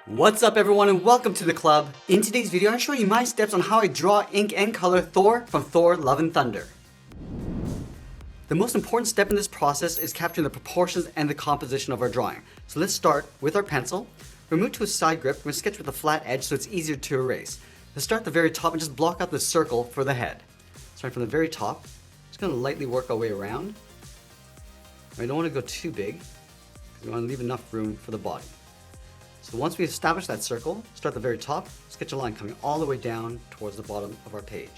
What's up everyone and welcome to the club. In today's video, I'm going to show you my steps on how I draw, ink, and color Thor from Thor Love and Thunder. The most important step in this process is capturing the proportions and the composition of our drawing. So let's start with our pencil. Remove to a side grip. We're going to sketch with a flat edge so it's easier to erase. Let's start at the very top and just block out the circle for the head. Starting from the very top, just going to lightly work our way around. I don't want to go too big because we want to leave enough room for the body. So once we establish that circle, start at the very top, sketch a line coming all the way down towards the bottom of our page.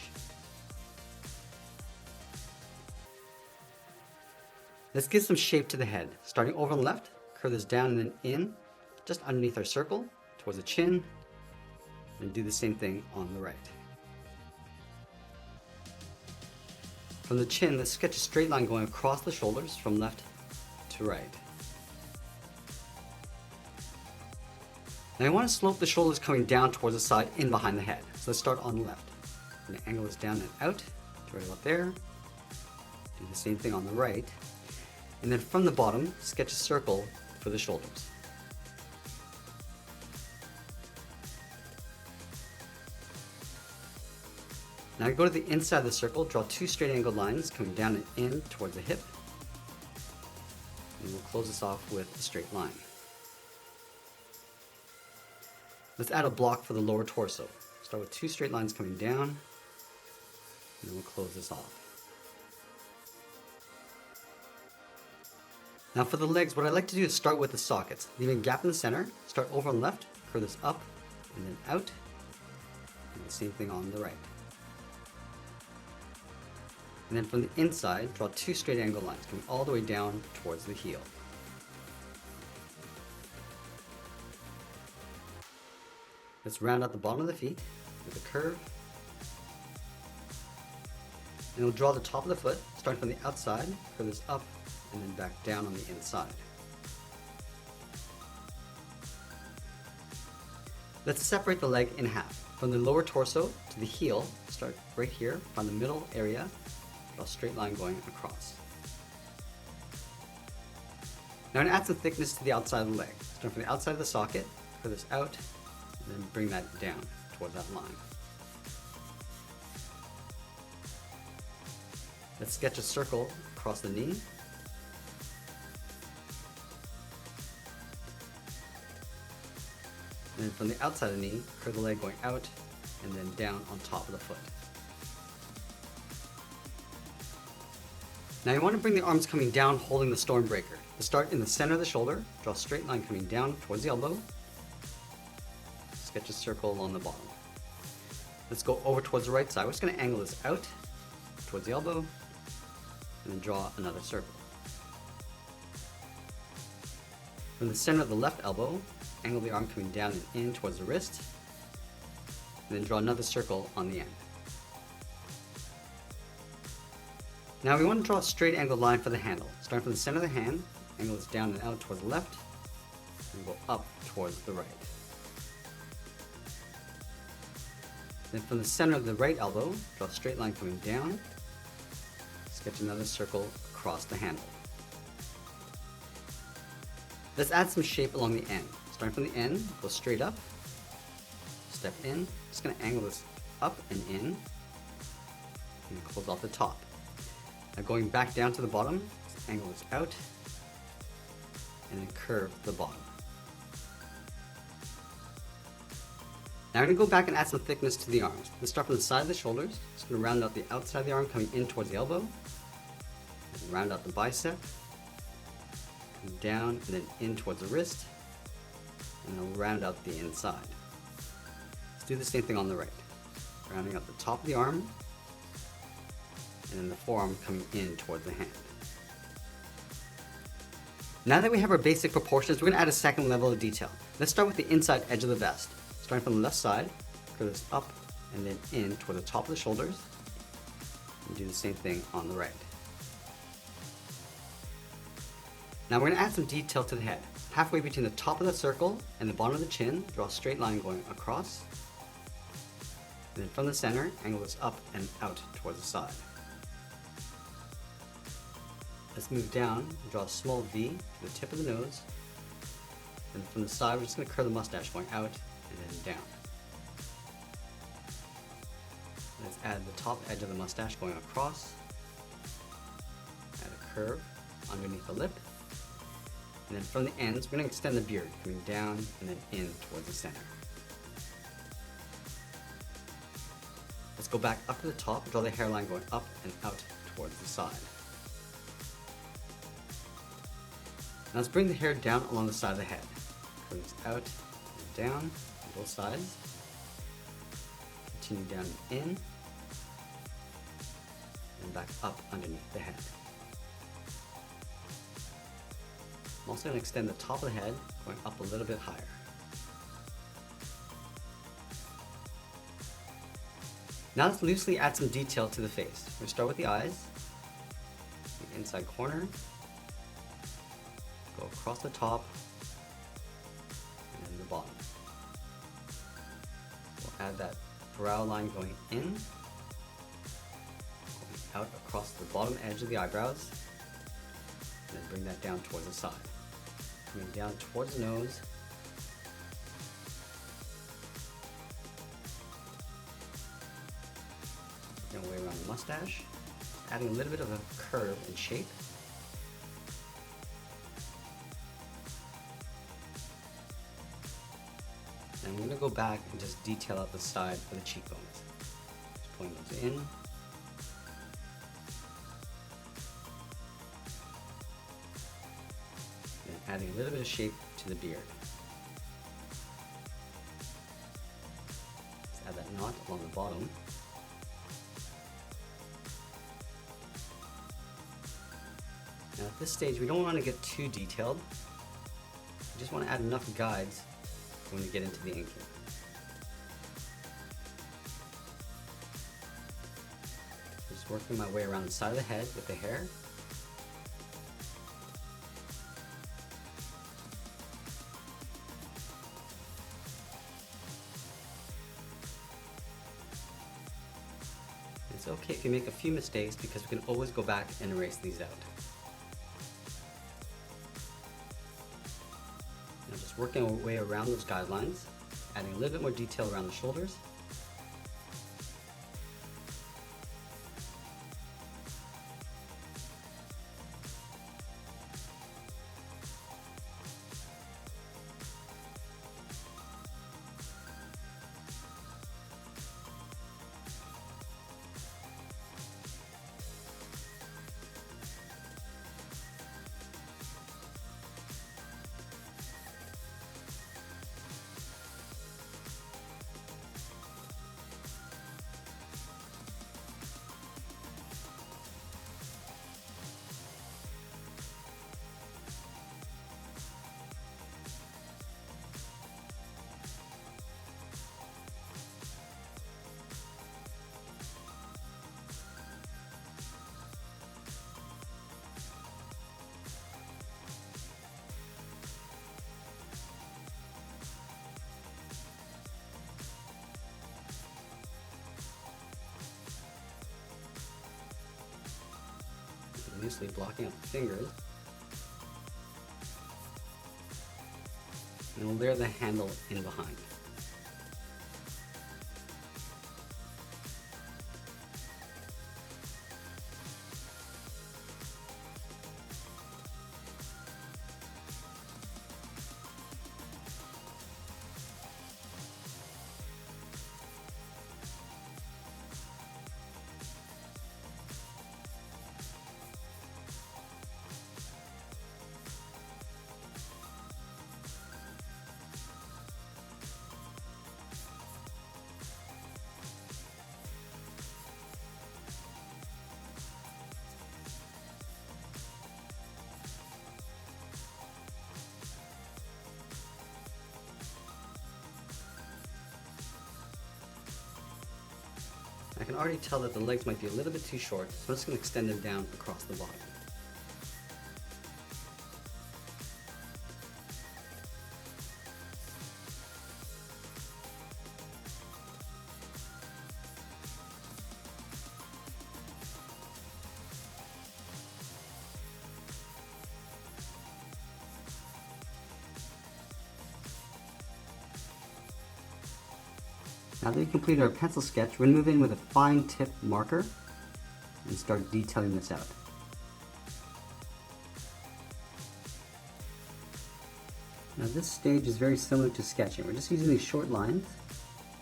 Let's give some shape to the head. Starting over on the left, curve this down and then in, just underneath our circle, towards the chin, and do the same thing on the right. From the chin, let's sketch a straight line going across the shoulders from left to right. Now I want to slope the shoulders coming down towards the side in behind the head. So let's start on the left. I'm going to angle this down and out to right about there. Do the same thing on the right. And then from the bottom, sketch a circle for the shoulders. Now go to the inside of the circle, draw two straight angled lines coming down and in towards the hip. And we'll close this off with a straight line. Let's add a block for the lower torso. Start with two straight lines coming down, and then we'll close this off. Now for the legs, what I like to do is start with the sockets. Leaving a gap in the center, start over on the left, curve this up, and then out, and the same thing on the right. And then from the inside, draw two straight angle lines coming all the way down towards the heel. Let's round out the bottom of the feet with a curve. And we'll draw the top of the foot, starting from the outside, curve this up, and then back down on the inside. Let's separate the leg in half. From the lower torso to the heel, start right here, find the middle area, draw a straight line going across. Now I'm going to add some thickness to the outside of the leg. Start from the outside of the socket, curve this out, and then bring that down towards that line. Let's sketch a circle across the knee. And then from the outside of the knee, curve the leg going out and then down on top of the foot. Now you want to bring the arms coming down holding the Stormbreaker. To start in the center of the shoulder, draw a straight line coming down towards the elbow. Sketch a circle along the bottom. Let's go over towards the right side. We're just going to angle this out towards the elbow and then draw another circle. From the center of the left elbow, angle the arm coming down and in towards the wrist, and then draw another circle on the end. Now we want to draw a straight angled line for the handle. Starting from the center of the hand, angle this down and out towards the left, and go up towards the right. Then from the center of the right elbow, draw a straight line coming down, sketch another circle across the handle. Let's add some shape along the end. Starting from the end, go straight up, step in, just going to angle this up and in, and close off the top. Now going back down to the bottom, just angle this out, and then curve the bottom. Now I'm going to go back and add some thickness to the arms. Let's start from the side of the shoulders. Just going to round out the outside of the arm coming in towards the elbow. And round out the bicep. Come down and then in towards the wrist. And then round out the inside. Let's do the same thing on the right. Rounding out the top of the arm. And then the forearm coming in towards the hand. Now that we have our basic proportions, we're going to add a second level of detail. Let's start with the inside edge of the vest. Starting from the left side, curve this up and then in toward the top of the shoulders, and do the same thing on the right. Now we're going to add some detail to the head. Halfway between the top of the circle and the bottom of the chin, draw a straight line going across, and then from the center, angle this up and out towards the side. Let's move down, draw a small V to the tip of the nose, And from the side, we're just going to curve the mustache going out and then down. Let's add the top edge of the mustache going across. Add a curve underneath the lip. And then from the ends, we're going to extend the beard, coming down and then in towards the center. Let's go back up to the top, draw the hairline going up and out towards the side. Now let's bring the hair down along the side of the head. Curves out and down on both sides. Continue down and in. And back up underneath the head. I'm also going to extend the top of the head, going up a little bit higher. Now let's loosely add some detail to the face. We'll start with the eyes, the inside corner, go across the top, and then the bottom. We'll add that brow line going in, going out across the bottom edge of the eyebrows, and then bring that down towards the side. Coming down towards the nose, working our way around the mustache, adding a little bit of a curve and shape. And I'm going to go back and just detail out the side of the cheekbones. Just pulling those in. And adding a little bit of shape to the beard. Let's add that knot along the bottom. Now at this stage, we don't want to get too detailed. We just want to add enough guides when we get into the inking. Just working my way around the side of the head with the hair. It's okay if you make a few mistakes because we can always go back and erase these out. Now just working our way around those guidelines, adding a little bit more detail around the shoulders. Loosely blocking out the fingers. And we'll layer the handle in behind. I can already tell that the legs might be a little bit too short, so I'm just going to extend them down across the bottom. Now that we completed our pencil sketch, we're going to move in with a fine tip marker and start detailing this out. Now this stage is very similar to sketching. We're just using these short lines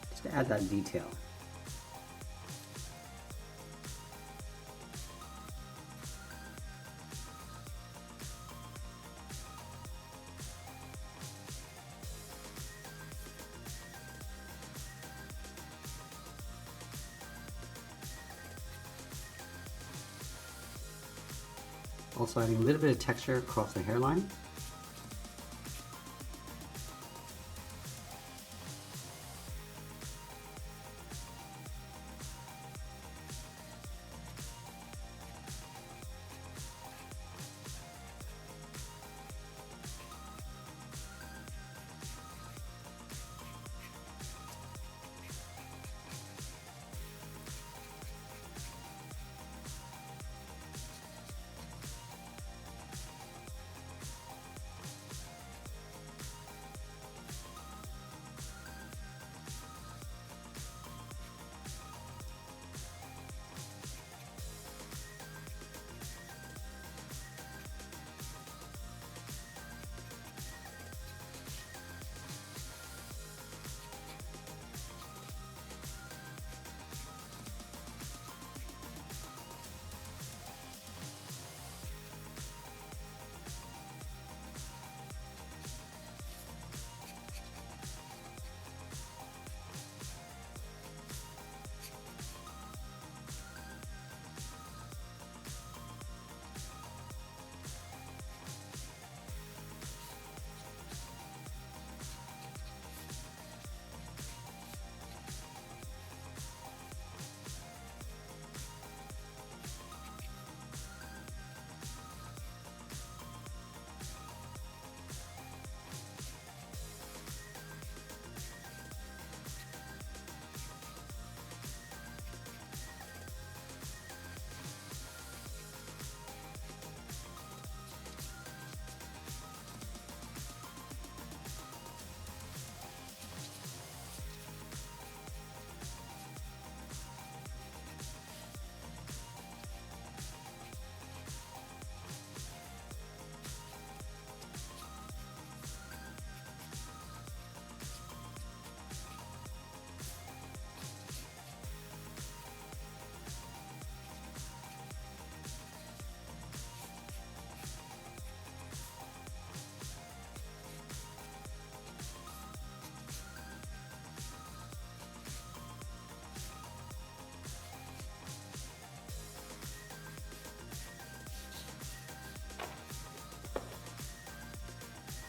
just to add that detail. Also adding a little bit of texture across the hairline.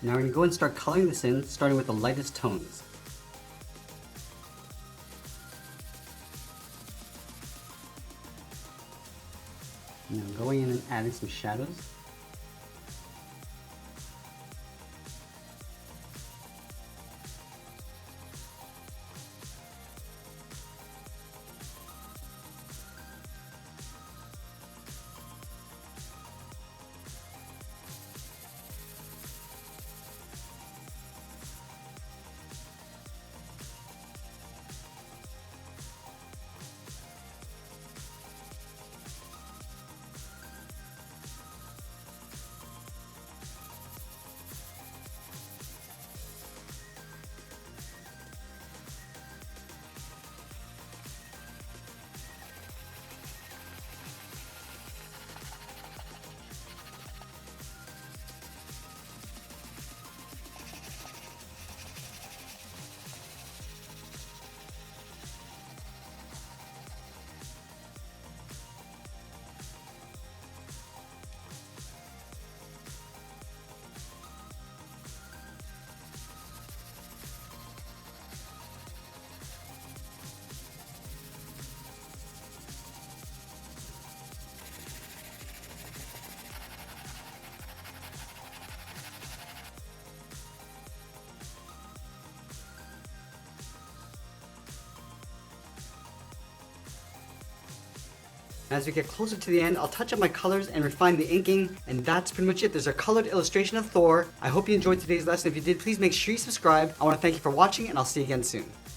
Now we're going to go and start coloring this in, starting with the lightest tones. Now going in and adding some shadows. As we get closer to the end, I'll touch up my colors and refine the inking, and that's pretty much it. There's a colored illustration of Thor. I hope you enjoyed today's lesson. If you did, please make sure you subscribe. I want to thank you for watching, and I'll see you again soon.